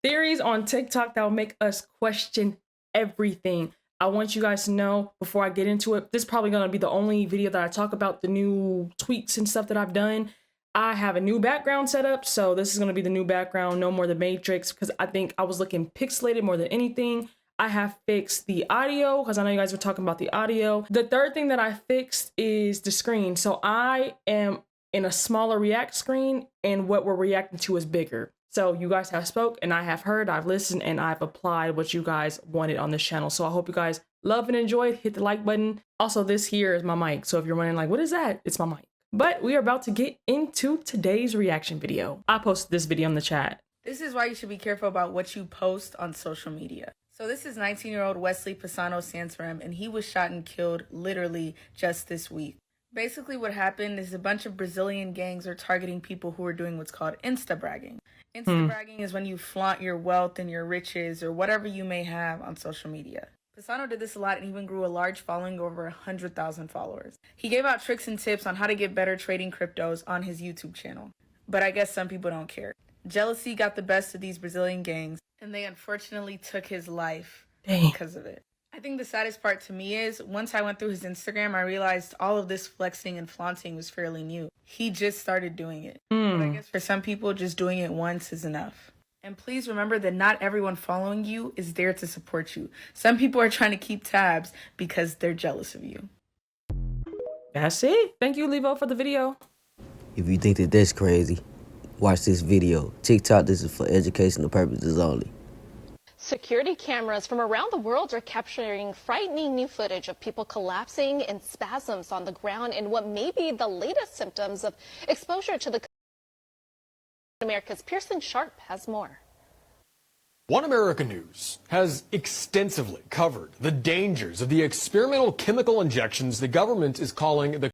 Theories on TikTok that will make us question everything. I want you guys to know before I get into it, this is probably going to be the only video that I talk about the new tweaks and stuff that I've done. I have a new background set up, so this is going to be the new background, no more the Matrix, because I think I was looking pixelated more than anything. I have fixed the audio, because I know you guys were talking about the audio. The third thing that I fixed is the screen. So I am in a smaller React screen, and what we're reacting to is bigger. So you guys have spoke, and I have heard, I've listened, and I've applied what you guys wanted on this channel. So I hope you guys love and enjoyed. Hit the like button. Also, this here is my mic. So if you're wondering like, what is that? It's my mic. But we are about to get into today's reaction video. I posted this video in the chat. This is why you should be careful about what you post on social media. So this is 19-year-old Wesley Pisano Santarem, and he was shot and killed literally just this week. Basically what happened is a bunch of Brazilian gangs are targeting people who are doing what's called insta-bragging. Insta-bragging is when you flaunt your wealth and your riches or whatever you may have on social media. Pisano did this a lot and even grew a large following of over 100,000 followers. He gave out tricks and tips on how to get better trading cryptos on his YouTube channel. But I guess some people don't care. Jealousy got the best of these Brazilian gangs, and they unfortunately took his life because of it. I think the saddest part to me is, once I went through his Instagram, I realized all of this flexing and flaunting was fairly new. He just started doing it. But I guess for some people, just doing it once is enough. And please remember that not everyone following you is there to support you. Some people are trying to keep tabs because they're jealous of you. That's it. Thank you, Levo, for the video. If you think that that's crazy, watch this video. TikTok, this is for educational purposes only. Security cameras from around the world are capturing frightening new footage of people collapsing in spasms on the ground in what may be the latest symptoms of exposure to the America's Pearson Sharp has more. One America News has extensively covered the dangers of the experimental chemical injections the government is calling the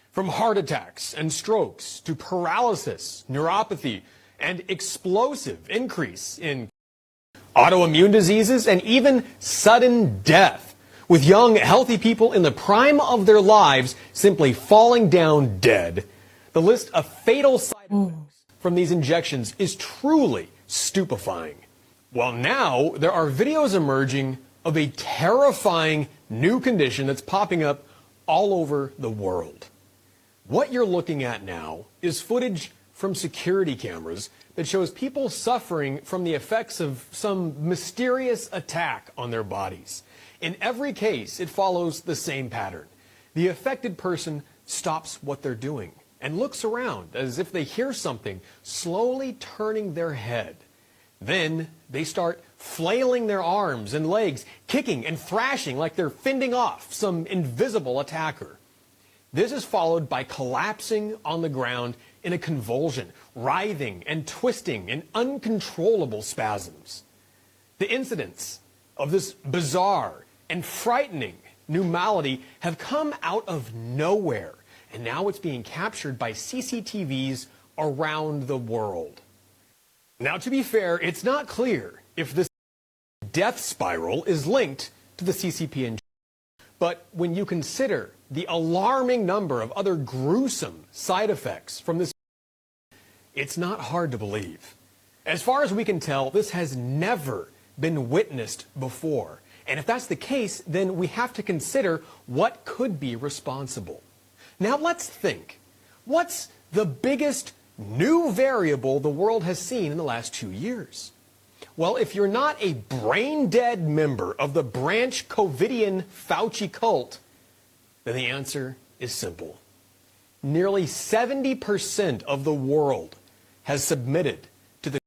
from heart attacks and strokes to paralysis, neuropathy, and explosive increase in autoimmune diseases and even sudden death, with young, healthy people in the prime of their lives simply falling down dead. The list of fatal side effects from these injections is truly stupefying. Well, now there are videos emerging of a terrifying new condition that's popping up all over the world. What you're looking at now is footage from security cameras that shows people suffering from the effects of some mysterious attack on their bodies. In every case, it follows the same pattern. The affected person stops what they're doing and looks around as if they hear something, slowly turning their head. Then they start flailing their arms and legs, kicking and thrashing like they're fending off some invisible attacker. This is followed by collapsing on the ground in a convulsion, writhing and twisting in uncontrollable spasms. The incidents of this bizarre and frightening new malady have come out of nowhere, and now it's being captured by CCTVs around the world. Now, to be fair, it's not clear if this death spiral is linked to the CCP injection. But when you consider the alarming number of other gruesome side effects from this, it's not hard to believe. As far as we can tell, this has never been witnessed before. And if that's the case, then we have to consider what could be responsible. Now let's think. What's the biggest new variable the world has seen in the last 2 years? Well, if you're not a brain-dead member of the branch Covidian Fauci cult, then the answer is simple. Nearly 70% of the world has submitted to the...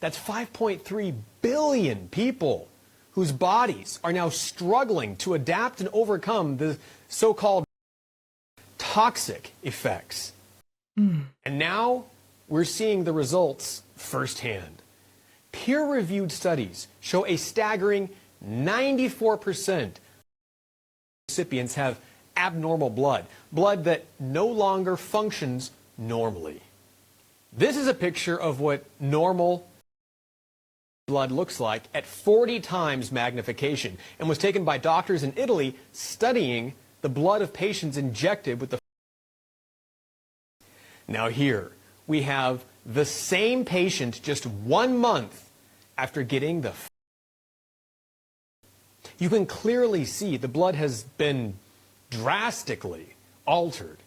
That's 5.3 billion people whose bodies are now struggling to adapt and overcome the so-called toxic effects. And now we're seeing the results firsthand. Peer-reviewed studies show a staggering 94% of recipients have abnormal blood, blood that no longer functions normally. This is a picture of what normal blood looks like at 40 times magnification and was taken by doctors in Italy studying the blood of patients injected with the... Now here, we have the same patient just 1 month after getting the... You can clearly see the blood has been drastically altered,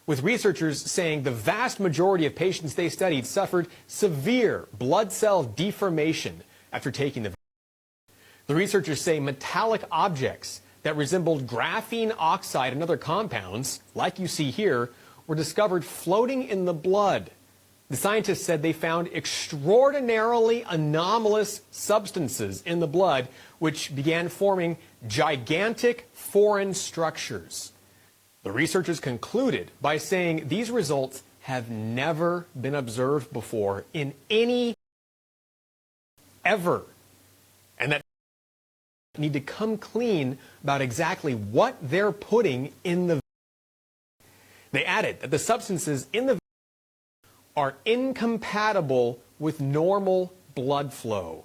with researchers saying the vast majority of patients they studied suffered severe blood cell deformation after taking the vaccine. The researchers say metallic objects that resembled graphene oxide and other compounds, like you see here, were discovered floating in the blood. The scientists said they found extraordinarily anomalous substances in the blood, which began forming gigantic foreign structures. The researchers concluded by saying these results have never been observed before in any ever, and that need to come clean about exactly what they're putting in the... They added that the substances in the are incompatible with normal blood flow.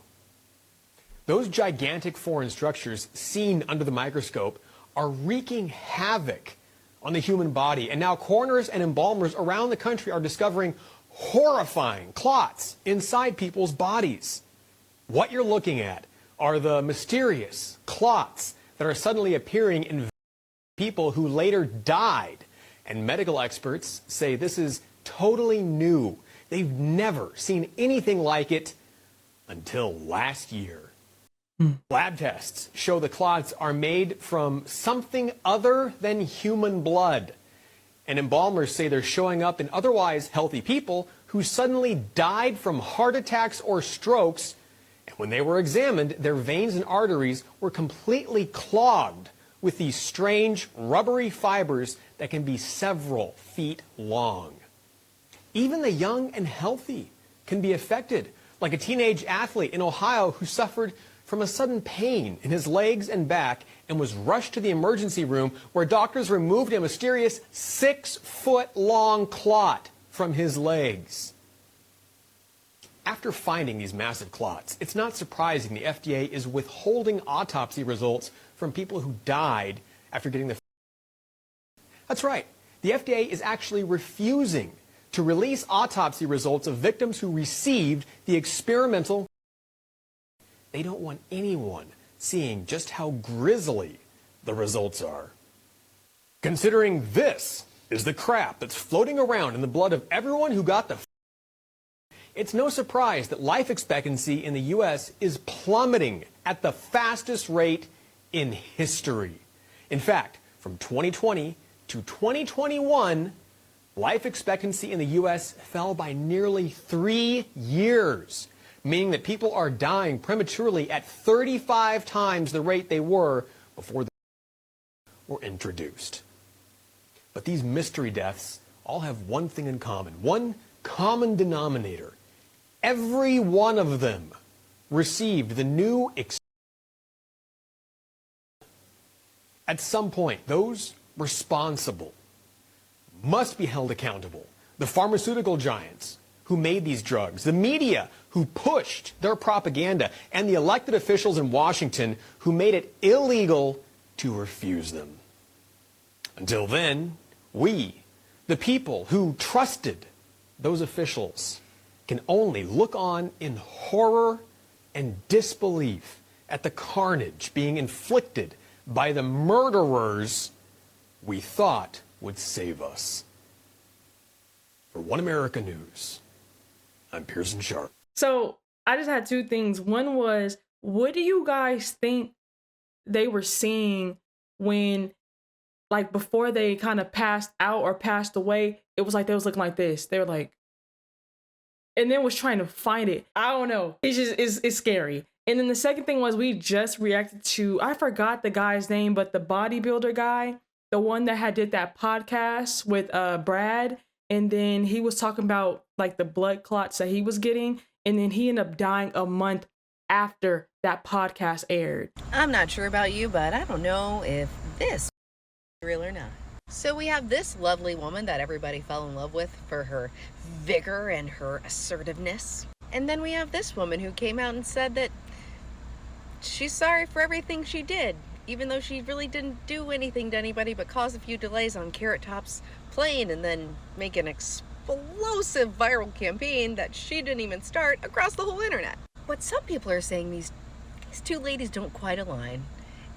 Those gigantic foreign structures seen under the microscope are wreaking havoc on the human body, and now coroners and embalmers around the country are discovering horrifying clots inside people's bodies. What you're looking at are the mysterious clots that are suddenly appearing in people who later died, and medical experts say this is totally new. They've never seen anything like it until last year. Lab tests show the clots are made from something other than human blood. And embalmers say they're showing up in otherwise healthy people who suddenly died from heart attacks or strokes. And when they were examined, their veins and arteries were completely clogged with these strange rubbery fibers that can be several feet long. Even the young and healthy can be affected, like a teenage athlete in Ohio who suffered from a sudden pain in his legs and back and was rushed to the emergency room where doctors removed a mysterious 6-foot-long clot from his legs. After finding these massive clots, it's not surprising the FDA is withholding autopsy results from people who died after getting the... That's right. The FDA is actually refusing to release autopsy results of victims who received the experimental... They don't want anyone seeing just how grisly the results are. Considering this is the crap that's floating around in the blood of everyone who got the... It's no surprise that life expectancy in the U.S. is plummeting at the fastest rate in history. In fact, from 2020 to 2021, life expectancy in the U.S. fell by nearly 3 years, meaning that people are dying prematurely at 35 times the rate they were before they were introduced. But these mystery deaths all have one thing in common, one common denominator. Every one of them received the new... At some point, those responsible must be held accountable. The pharmaceutical giants who made these drugs, the media who pushed their propaganda, and the elected officials in Washington who made it illegal to refuse them. Until then, we, the people who trusted those officials, can only look on in horror and disbelief at the carnage being inflicted by the murderers we thought would save us. For One America News, I'm Pearson Sharp. So I just had two things. One was, what do you guys think they were seeing when, like, before they kind of passed out or passed away? It was like they was looking like this. They were like, and then was trying to find it. I don't know. It's just, it's scary. And then the second thing was, we just reacted to, I forgot the guy's name, but the bodybuilder guy, the one that had did that podcast with Brad. And then he was talking about like the blood clots that he was getting. And then he ended up dying a month after that podcast aired. I'm not sure about you, but I don't know if this is real or not. So we have this lovely woman that everybody fell in love with for her vigor and her assertiveness. And then we have this woman who came out and said that she's sorry for everything she did, even though she really didn't do anything to anybody but cause a few delays on Carrot Top's plane and then make an explosive viral campaign that she didn't even start across the whole internet. But some people are saying these two ladies don't quite align.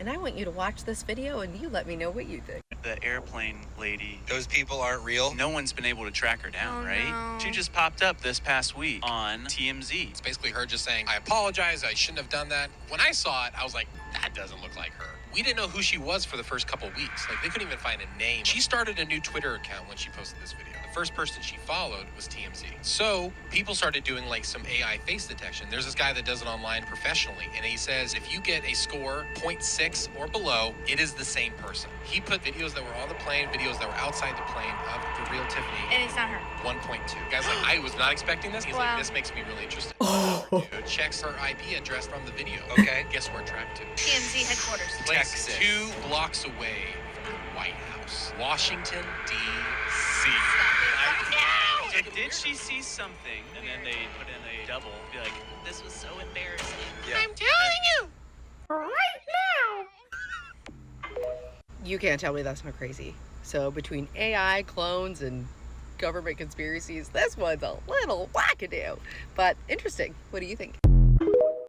And I want you to watch this video and you let me know what you think. The airplane lady, those people aren't real. No one's been able to track her down, right? No. She just popped up this past week on TMZ. It's basically her just saying, I apologize, I shouldn't have done that. When I saw it, I was like, that doesn't look like her. We didn't know who she was for the first couple weeks. Like, they couldn't even find a name. She started a new Twitter account when she posted this video. The first person she followed was TMZ. So people started doing like some AI face detection. There's this guy that does it online professionally, and he says if you get a score 0.6 or below, it is the same person. He put videos that were on the plane, videos that were outside the plane of the real Tiffany. And it's not her. 1.2. Guy's like, I was not expecting this. He's like, this makes me really interested. Dude checks her IP address from the video. Okay, guess where it tracked to? TMZ headquarters. Texas. 2 blocks away from the White House. Washington, D.C. Did she see something and then they put in a double, be like, this was so embarrassing? Yeah. I'm telling you. You can't tell me that's not crazy. So between AI, clones, and government conspiracies, this one's a little wackadoo. But interesting. What do you think?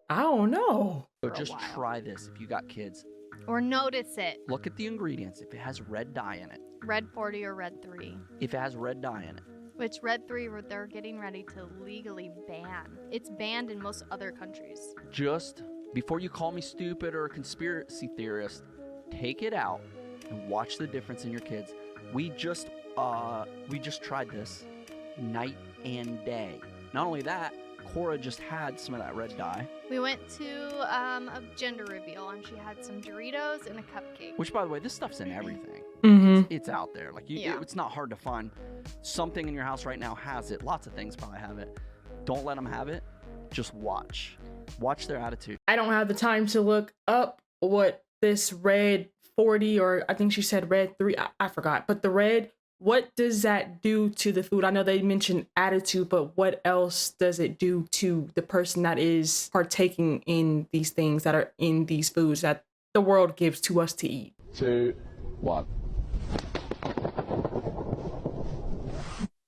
I don't know. So just try this if you got kids. Or notice it. Look at the ingredients. If it has red dye in it. Red 40 or red 3. If it has red dye in it. Which red 3 they're getting ready to legally ban. It's banned in most other countries. Just before you call me stupid or a conspiracy theorist, take it out and watch the difference in your kids. We just tried this night and day. Not only that, Cora just had some of that red dye. We went to a gender reveal and she had some Doritos and a cupcake. Which, by the way, this stuff's in everything. Mm-hmm. It's out there. Like it's not hard to find. Something in your house right now has it. Lots of things probably have it. Don't let them have it. Just watch. Watch their attitude. I don't have the time to look up what this red 40 or I think she said red 3. I forgot. But the red, what does that do to the food? I know they mentioned attitude, but what else does it do to the person that is partaking in these things that are in these foods that the world gives to us to eat? 2, 1.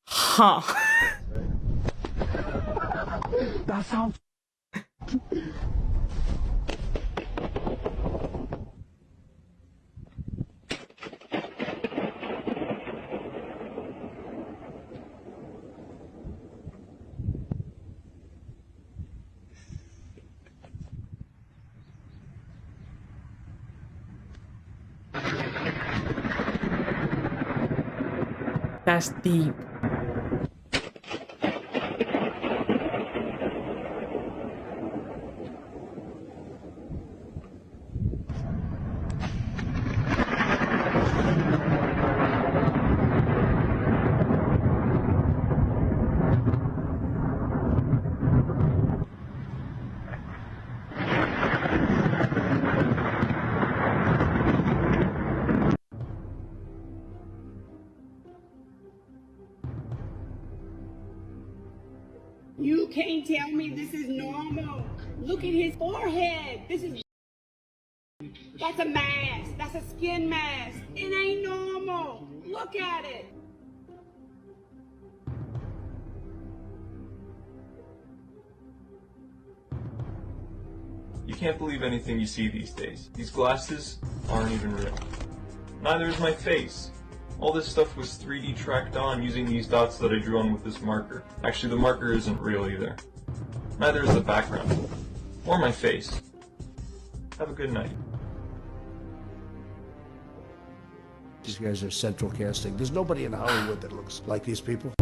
Huh. That sounds... That's deep. You can't tell me this is normal. Look at his forehead. That's a mask. That's a skin mask. It ain't normal. Look at it. You can't believe anything you see these days. These glasses aren't even real. Neither is my face. All this stuff was 3D tracked on using these dots that I drew on with this marker. Actually, the marker isn't real either. Neither is the background. Or my face. Have a good night. These guys are central casting. There's nobody in Hollywood that looks like these people.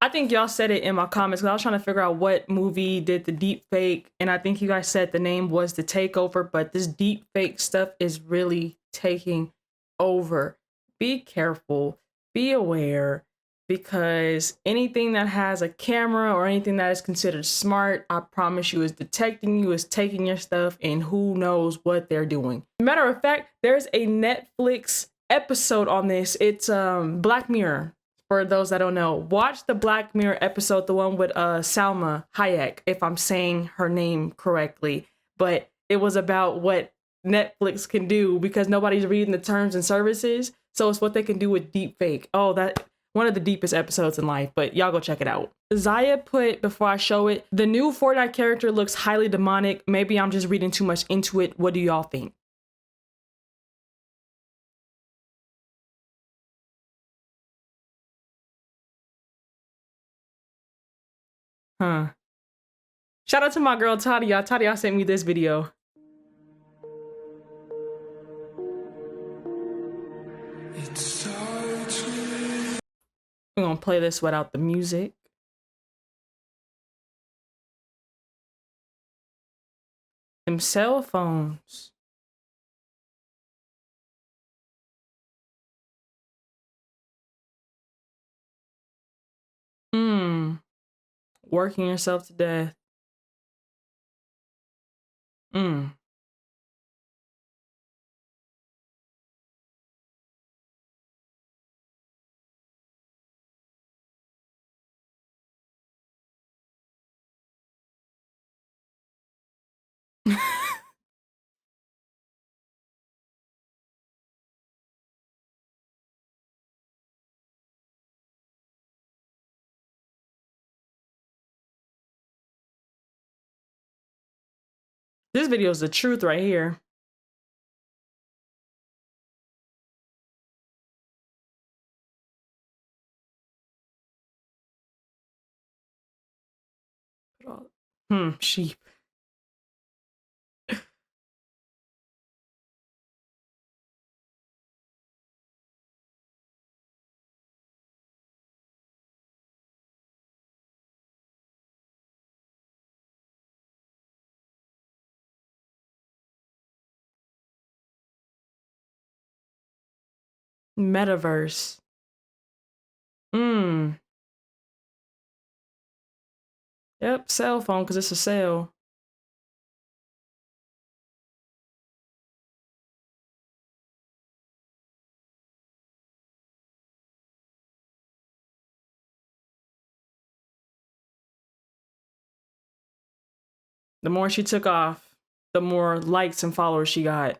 I think y'all said it in my comments because I was trying to figure out what movie did the deep fake, and I think you guys said the name was The Takeover, but this deep fake stuff is really taking over. Be careful, be aware, because anything that has a camera or anything that is considered smart, I promise you, is detecting you, is taking your stuff, and who knows what they're doing. Matter of fact, there's a Netflix episode on this. It's Black Mirror. For those that don't know, watch the Black Mirror episode, the one with Salma Hayek, if I'm saying her name correctly. But it was about what Netflix can do because nobody's reading the terms and services. So it's what they can do with deepfake. Oh, that one of the deepest episodes in life, but y'all go check it out. Zaya put, before I show it, the new Fortnite character looks highly demonic. Maybe I'm just reading too much into it. What do y'all think? Huh. Shout out to my girl Tadia. Tadia sent me this video. I'm gonna play this without the music. Them cell phones. Working yourself to death. This video is the truth right here. Sheep. Metaverse. Yep, cell phone, because it's a cell. The more she took off, the more likes and followers she got.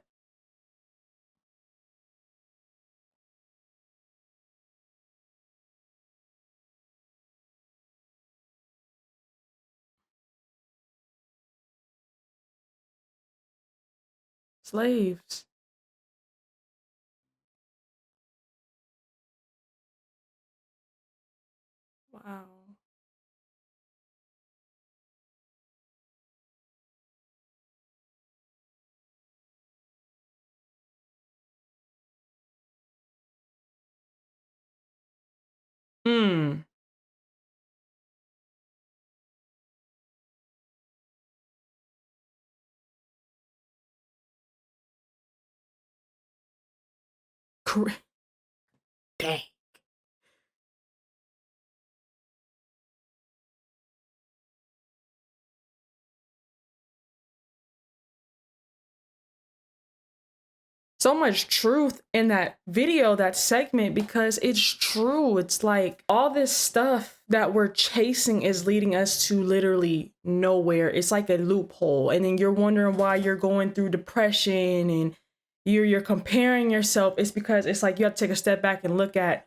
Slaves. Wow. Dang. So much truth in that video, that segment, because it's true. It's like all this stuff that we're chasing is leading us to literally nowhere. It's like a loophole. And then you're wondering why you're going through depression and you're comparing yourself. It's because it's like you have to take a step back and look at,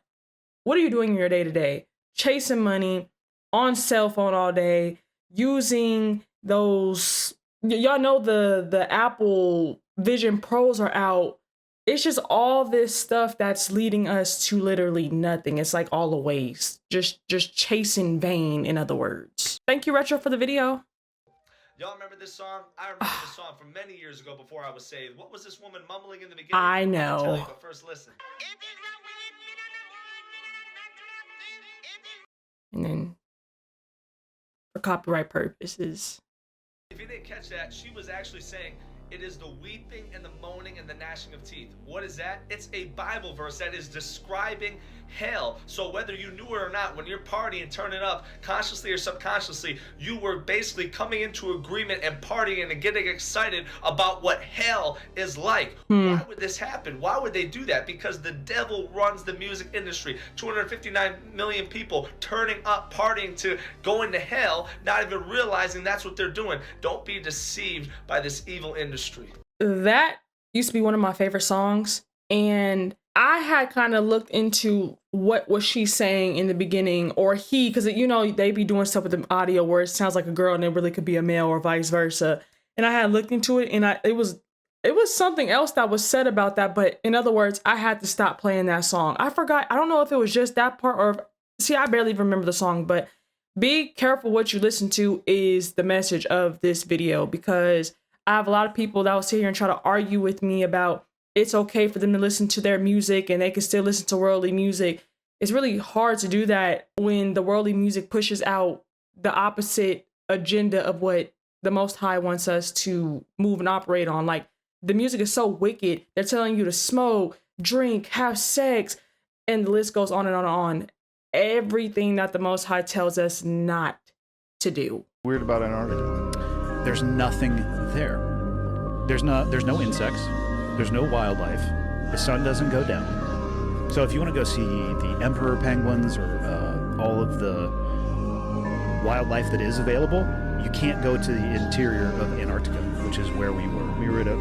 what are you doing in your day to day? Chasing money, on cell phone all day, using those, y'all know the Apple Vision Pros are out. It's just all this stuff that's leading us to literally nothing. It's like all a waste. Just chasing vain, in other words. Thank you, Retro, for the video. Y'all remember this song? I remember this song from many years ago before I was saved. What was this woman mumbling in the beginning? I know. I'll tell you, but first listen. And then, for copyright purposes. If you didn't catch that, she was actually saying, it is the weeping and the moaning and the gnashing of teeth. What is that? It's a Bible verse that is describing hell. So whether you knew it or not, when you're partying, turning up, consciously or subconsciously, you were basically coming into agreement and partying and getting excited about what hell is like. Why would this happen? Why would they do that? Because the devil runs the music industry. 259 million people turning up, partying to going to hell, not even realizing that's what they're doing. Don't be deceived by this evil industry. That used to be one of my favorite songs, and I had kind of looked into what was she saying in the beginning, or he, because you know they be doing stuff with the audio where it sounds like a girl and it really could be a male or vice versa. And I had looked into it, and it was something else that was said about that. But in other words, I had to stop playing that song. I forgot. I don't know if it was just that part or see. I barely even remember the song. But be careful what you listen to is the message of this video, because I have a lot of people that will sit here and try to argue with me about it's okay for them to listen to their music and they can still listen to worldly music. It's really hard to do that when the worldly music pushes out the opposite agenda of what the Most High wants us to move and operate on. Like, the music is so wicked. They're telling you to smoke, drink, have sex, and the list goes on and on and on. Everything that the Most High tells us not to do. Weird about Antarctica. There's nothing there. There's no insects. There's no wildlife. The sun doesn't go down. So if you want to go see the emperor penguins or all of the wildlife that is available, you can't go to the interior of Antarctica, which is where we were. We were at a...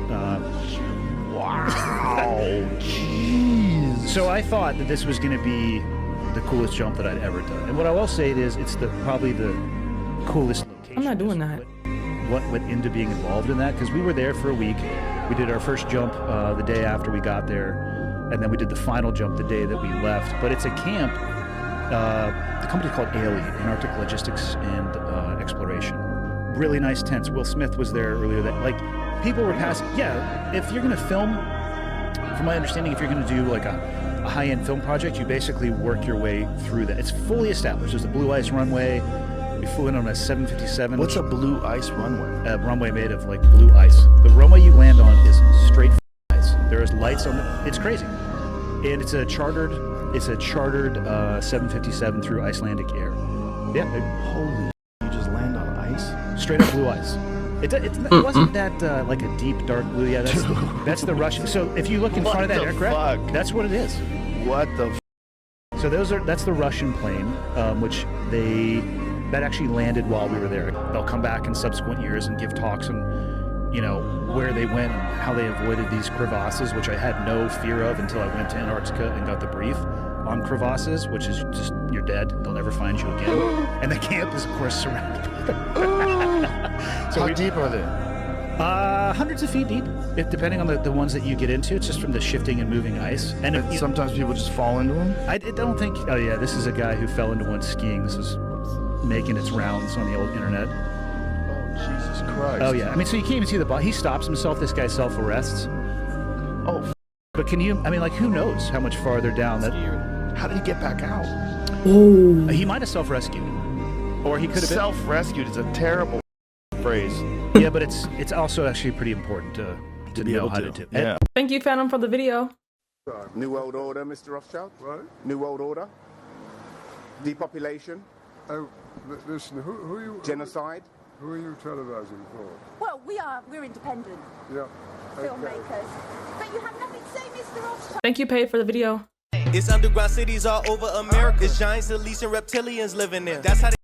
wow. Jeez. So I thought that this was going to be the coolest jump that I'd ever done. And what I will say is it's probably the coolest location. I'm not doing that. What went into being involved in that, because we were there for a week. We did our first jump the day after we got there, and then we did the final jump the day that we left. But it's a camp. The company's called ALE, Antarctic Logistics and Exploration. Really nice tents. Will Smith was there earlier. That people were passing. Yeah, if you're gonna film, from my understanding, if you're gonna do like a high-end film project, you basically work your way through that. It's fully established. There's a blue ice runway. We flew in on a 757. What's a blue ice runway? A runway made of like blue ice. The runway you land on is straight ice. There is lights on the. It's crazy, and it's a chartered 757 through Icelandic Air. Yeah. Holy! You just land on ice? Straight up blue ice. It wasn't that like a deep dark blue. Yeah, that's the Russian. So if you look in front of that aircraft, that's what it is. What the? So that's the Russian plane, which that actually landed while we were there. They'll come back in subsequent years and give talks on, you know, where they went and how they avoided these crevasses, which I had no fear of until I went to Antarctica and got the brief on crevasses, which is just, you're dead. They'll never find you again. And the camp is, of course, surrounded by So how deep are they? Hundreds of feet deep, depending on the ones that you get into. It's just from the shifting and moving ice. And sometimes people just fall into them? I don't think... Oh, yeah, this is a guy who fell into one skiing. This was making its rounds on the old internet. Oh, Jesus Christ. Oh, yeah. I mean, so you can't even see the body. He stops himself. This guy self-arrests. Oh. But can you... I mean, like, who knows how much farther down that... How did he get back out? Oh. He might have self-rescued. Or he could have been... Self-rescued is a terrible phrase. Yeah, but it's also actually pretty important to know how to do. Yeah. Thank you, Phantom, for the video. New World Order, Mr. Rothschild. Right. New World Order. Depopulation. Oh, listen, who are you... Genocide. Who are you televising for? Well, we're independent Yeah. filmmakers. But you have nothing to say, Mr. Rothschild. Thank you, Paige, for the video. It's underground cities all over America. It's giants, elites, and reptilians living there. That's how they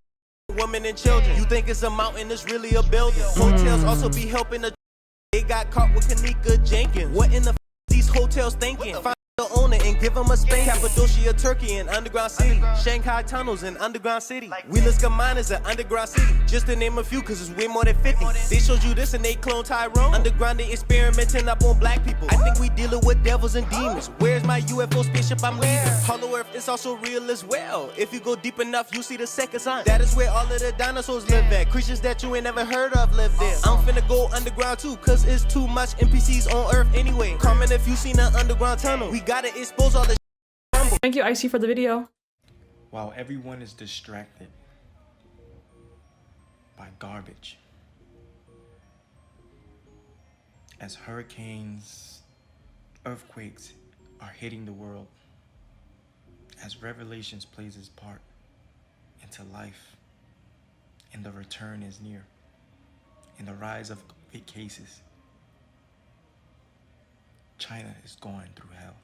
women and children. You think it's a mountain, it's really a building. Hotels also be helping the... They got caught with Kanika Jenkins. What in the these hotels thinking? Find the owner and give them a space. Cappadocia, Turkey, and underground city. Shanghai tunnels and underground city. Wheelerska miners and underground city. Just to name a few, cause it's way more than 50. They showed you this and they cloned Tyrone. Underground, they experimenting up on black people. I think we dealing with devils and demons. Where's my UFO spaceship I'm leaving? Hollow Earth is also real as well. If you go deep enough, you see the second sign. That is where all of the dinosaurs live at. Creatures that you ain't never heard of live there. I'm finna go underground too, cause it's too much NPCs on Earth anyway. Comment if you seen an underground tunnel. We gotta expose all the Thank you, Icy, for the video. While everyone is distracted by garbage, as hurricanes, earthquakes are hitting the world, as Revelations plays its part into life, and the return is near, and the rise of COVID cases, China is going through hell.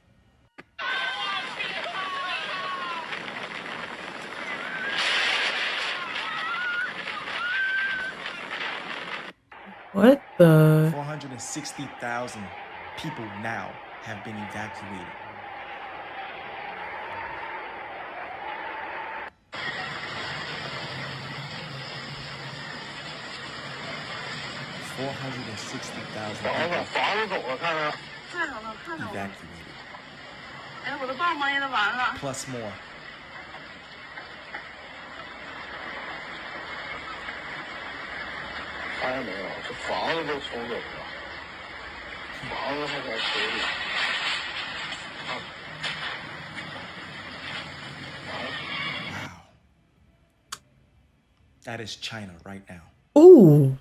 What the? 460,000 people now have been evacuated. 460,000 people evacuated, plus more. That is China right now. Ooh.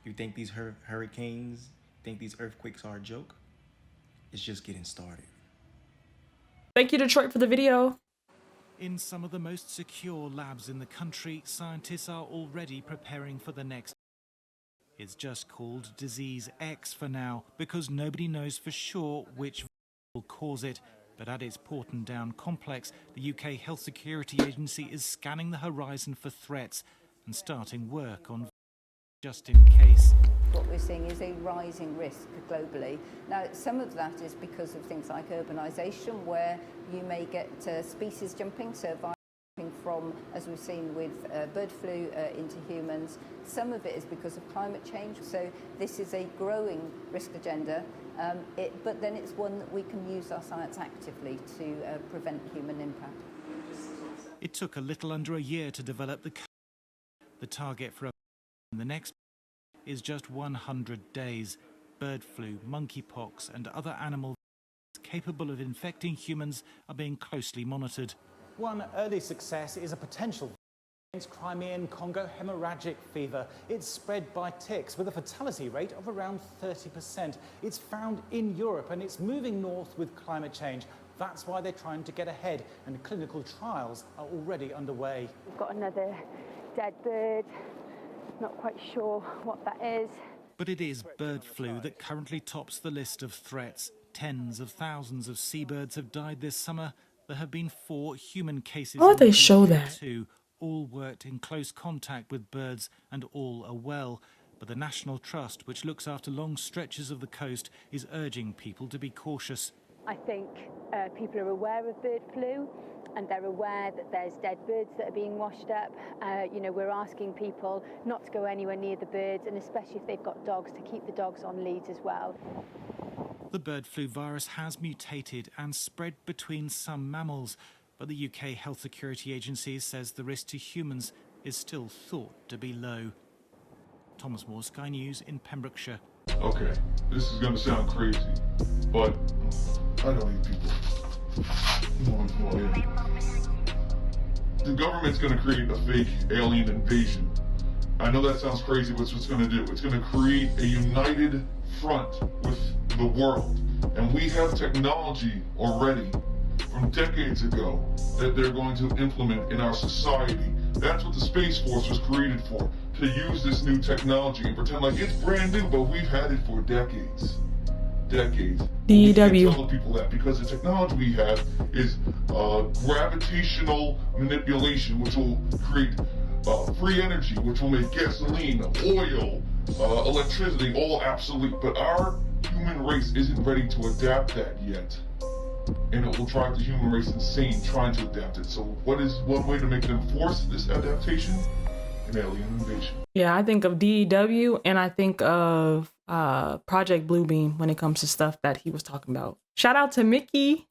You think these hurricanes, think these earthquakes are a joke? It's just getting started. Thank you, Detroit, for the video. In some of the most secure labs in the country, scientists are already preparing for the next. It's just called Disease X for now, because nobody knows for sure which will cause it. But at its Porton Down complex, the UK Health Security Agency is scanning the horizon for threats and starting work on just in case. What we're seeing is a rising risk globally. Now, some of that is because of things like urbanisation, where you may get species jumping, so jumping from, as we've seen with bird flu, into humans. Some of it is because of climate change, so this is a growing risk agenda, but then it's one that we can use our science actively to prevent human impact. It took a little under a year to develop the target for the next is just 100 days. Bird flu, monkeypox and other animal capable of infecting humans are being closely monitored. One early success is a potential against Crimean Congo hemorrhagic fever. It's spread by ticks with a fatality rate of around 30%. It's found in Europe and it's moving north with climate change. That's why they're trying to get ahead, and clinical trials are already underway. We've got another dead bird. Not quite sure what that is. But it is bird flu that currently tops the list of threats. Tens of thousands of seabirds have died this summer. There have been 4 human cases. Why would they show that? Two, all worked in close contact with birds and all are well. But the National Trust, which looks after long stretches of the coast, is urging people to be cautious. I think people are aware of bird flu and they're aware that there's dead birds that are being washed up. We're asking people not to go anywhere near the birds, and especially if they've got dogs, to keep the dogs on leads as well. The bird flu virus has mutated and spread between some mammals, but the UK Health Security Agency says the risk to humans is still thought to be low. Thomas Moore, Sky News in Pembrokeshire. Okay, this is going to sound crazy, but I don't need people. The government's going to create a fake alien invasion. I know that sounds crazy, but it's what's going to do. It's going to create a united front with the world. And we have technology already from decades ago that they're going to implement in our society. That's what the Space Force was created for, to use this new technology and pretend like it's brand new, but we've had it for decades. Decades. We can't tell the people that because the technology we have is gravitational manipulation, which will create free energy, which will make gasoline, oil, electricity all obsolete. But our human race isn't ready to adapt that yet. And it will drive the human race insane trying to adapt it. So what is one way to make them force this adaptation? An alien invasion. Yeah, I think of DEW and I think of Project Bluebeam when it comes to stuff that he was talking about. Shout out to Mickey.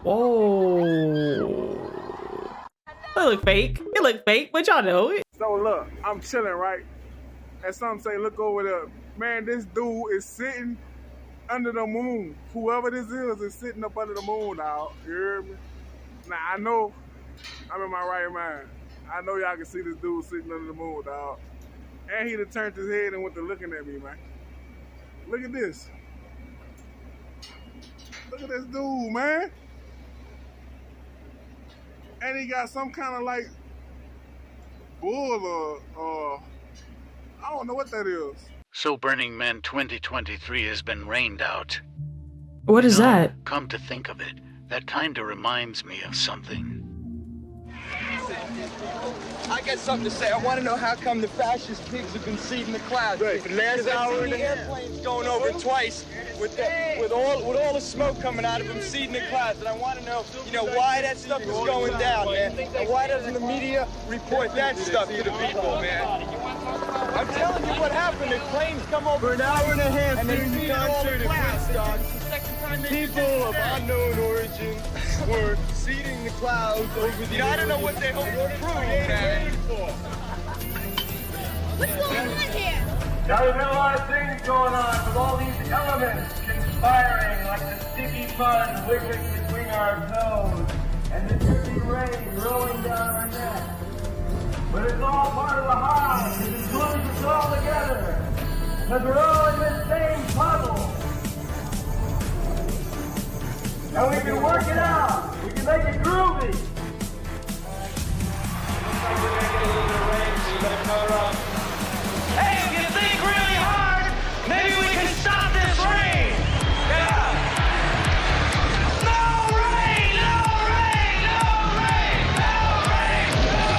Whoa. It look fake. It look fake, but y'all know it. So look, I'm chilling, right? And some say, look over there. Man, this dude is sitting under the moon. Whoever this is sitting up under the moon, dog. You hear me? Now, I know I'm in my right mind. I know y'all can see this dude sitting under the moon, dog. And he done turned his head and went to looking at me, man. Look at this. Look at this dude, man. And he got some kind of like bull or I don't know what that is. So Burning Man 2023 has been rained out. What is that? Come to think of it, that kind of reminds me of something. I got something to say. I want to know how come the fascist pigs have been seeding the clouds. Right. Last hour and a half. Airplanes going over twice. with all the smoke coming out of him, seeding the clouds. And I want to know, why that stuff is going down, man. And why doesn't the media report that stuff to the people, man? I'm telling you what happened. The planes come over for an hour and a half and they see all the clouds, dog. People of unknown origin were seeding the clouds over the. I don't know what they hope to prove, man. What's going on here? There's been a lot of things going on with all these elements conspiring like the sticky mud wiggling between our toes and the drippy rain rolling down our neck. But it's all part of the hive. It glues us all together because we're all in the same puddle. And we can work it out. We can make it groovy. Hey, if you think really hard, maybe we can stop this rain. Yeah. No rain, no rain, no rain, no rain, no rain,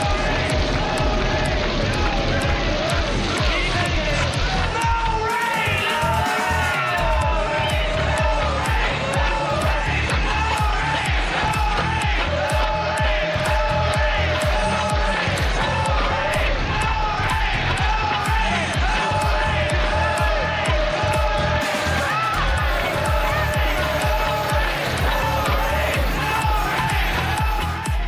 no rain, no rain. No rain, no rain, no rain, no rain, no rain, no rain,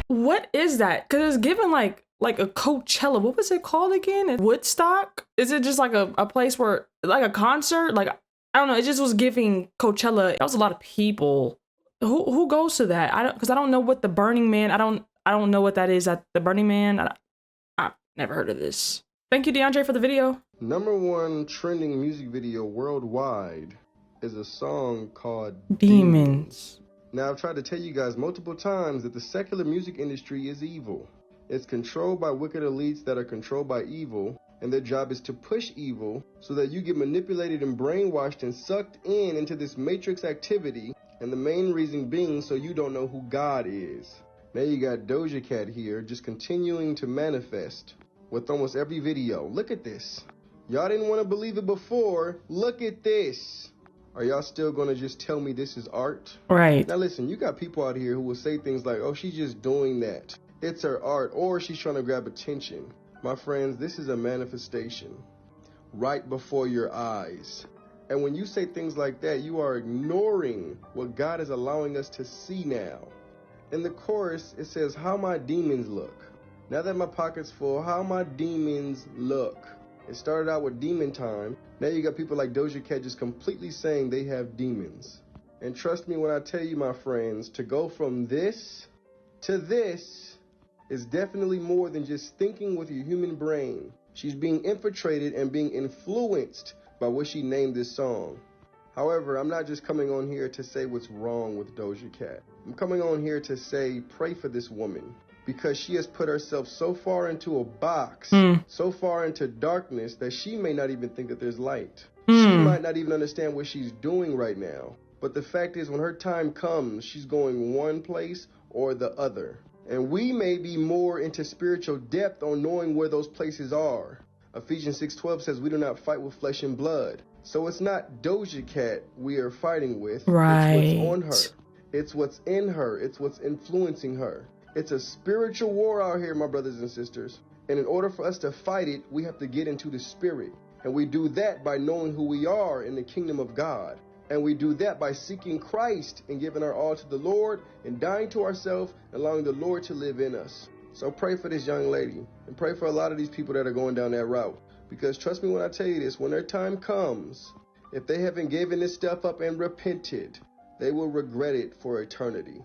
What is that? Because it's given like a Coachella. What was it called again? Woodstock? Is it just like a place where like a concert? Like I don't know. It just was giving Coachella. That was a lot of people. Who goes to that? Because I don't know what the Burning Man. I don't know what that is. At the Burning Man. I've never heard of this. Thank you, DeAndre, for the video. #1 trending music video worldwide is a song called Demons. Now, I've tried to tell you guys multiple times that the secular music industry is evil. It's controlled by wicked elites that are controlled by evil, and their job is to push evil so that you get manipulated and brainwashed and sucked into this matrix activity, and the main reason being so you don't know who God is. Now you got Doja Cat here just continuing to manifest with almost every video. Look at this. Y'all didn't want to believe it before. Look at this. Are y'all still going to just tell me this is art? Right. Now listen, you got people out here who will say things like, oh, she's just doing that. It's her art, or she's trying to grab attention. My friends, this is a manifestation right before your eyes. And when you say things like that, you are ignoring what God is allowing us to see now. In the chorus, it says, how my demons look. Now that my pocket's full, how my demons look. It started out with demon time. Now you got people like Doja Cat just completely saying they have demons. And trust me when I tell you, my friends, to go from this to this is definitely more than just thinking with your human brain. She's being infiltrated and being influenced by what she named this song. However, I'm not just coming on here to say what's wrong with Doja Cat. I'm coming on here to say pray for this woman. Because she has put herself so far into a box, so far into darkness, that she may not even think that there's light. She might not even understand what she's doing right now. But the fact is, when her time comes, she's going one place or the other. And we may be more into spiritual depth on knowing where those places are. Ephesians 6:12 says we do not fight with flesh and blood. So it's not Doja Cat we are fighting with. Right. It's what's on her. It's what's in her. It's what's influencing her. It's a spiritual war out here, my brothers and sisters. And in order for us to fight it, we have to get into the spirit. And we do that by knowing who we are in the kingdom of God. And we do that by seeking Christ and giving our all to the Lord and dying to ourselves, allowing the Lord to live in us. So pray for this young lady and pray for a lot of these people that are going down that route. Because trust me when I tell you this, when their time comes, if they haven't given this stuff up and repented, they will regret it for eternity.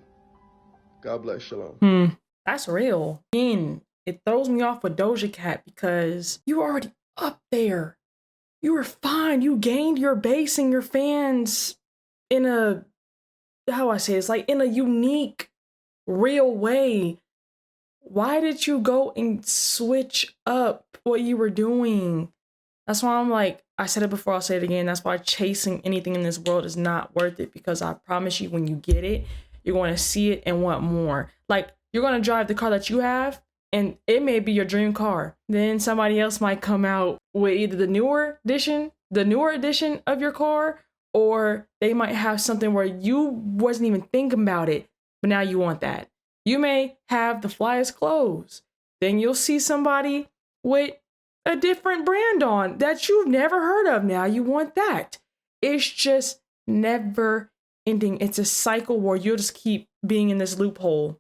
God bless. Shalom. That's real. Again, it throws me off with Doja Cat because you were already up there. You were fine. You gained your base and your fans in a, how I say it's like in a unique, real way. Why did you go and switch up what you were doing? That's why I'm like, I said it before, I'll say it again. That's why chasing anything in this world is not worth it, because I promise you when you get it, you're going to see it and want more. Like, you're going to drive the car that you have, and it may be your dream car. Then somebody else might come out with either the newer edition of your car, or they might have something where you wasn't even thinking about it, but now you want that. You may have the flyest clothes. Then you'll see somebody with a different brand on that you've never heard of. Now you want that. It's just never ending. It's a cycle where you'll just keep being in this loophole.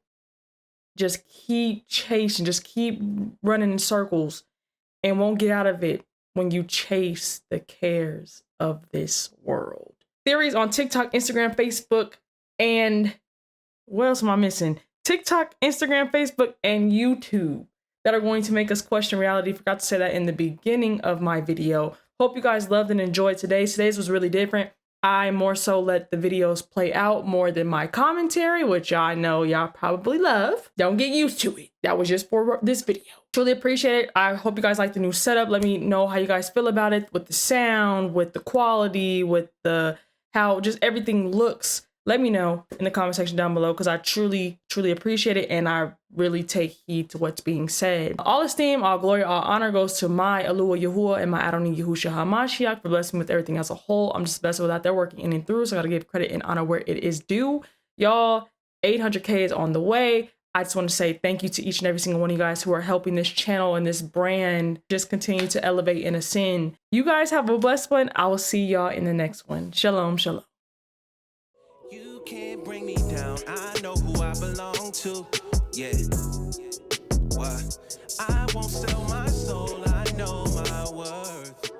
Just keep chasing, just keep running in circles and won't get out of it when you chase the cares of this world. Theories on TikTok, Instagram, Facebook, and what else am I missing? TikTok, Instagram, Facebook, and YouTube that are going to make us question reality. Forgot to say that in the beginning of my video. Hope you guys loved and enjoyed today's. Today's was really different. I more so let the videos play out more than my commentary, which I know y'all probably love. Don't get used to it. That was just for this video. Truly appreciate it. I hope you guys like the new setup. Let me know how you guys feel about it with the sound, with the quality, with the how just everything looks. Let me know in the comment section down below because I truly appreciate it and I really take heed to what's being said. All esteem, all glory, all honor goes to my Alua Yahuwah and my Adonai Yahushua HaMashiach for blessing me with everything as a whole. I'm just blessed without their working in and through, so I gotta give credit and honor where it is due. Y'all, 800K is on the way. I just want to say thank you to each and every single one of you guys who are helping this channel and this brand just continue to elevate and ascend. You guys have a blessed one. I will see y'all in the next one. Shalom, shalom. Can't bring me down. I know who I belong to. Yeah. What? I won't sell my soul. I know my worth.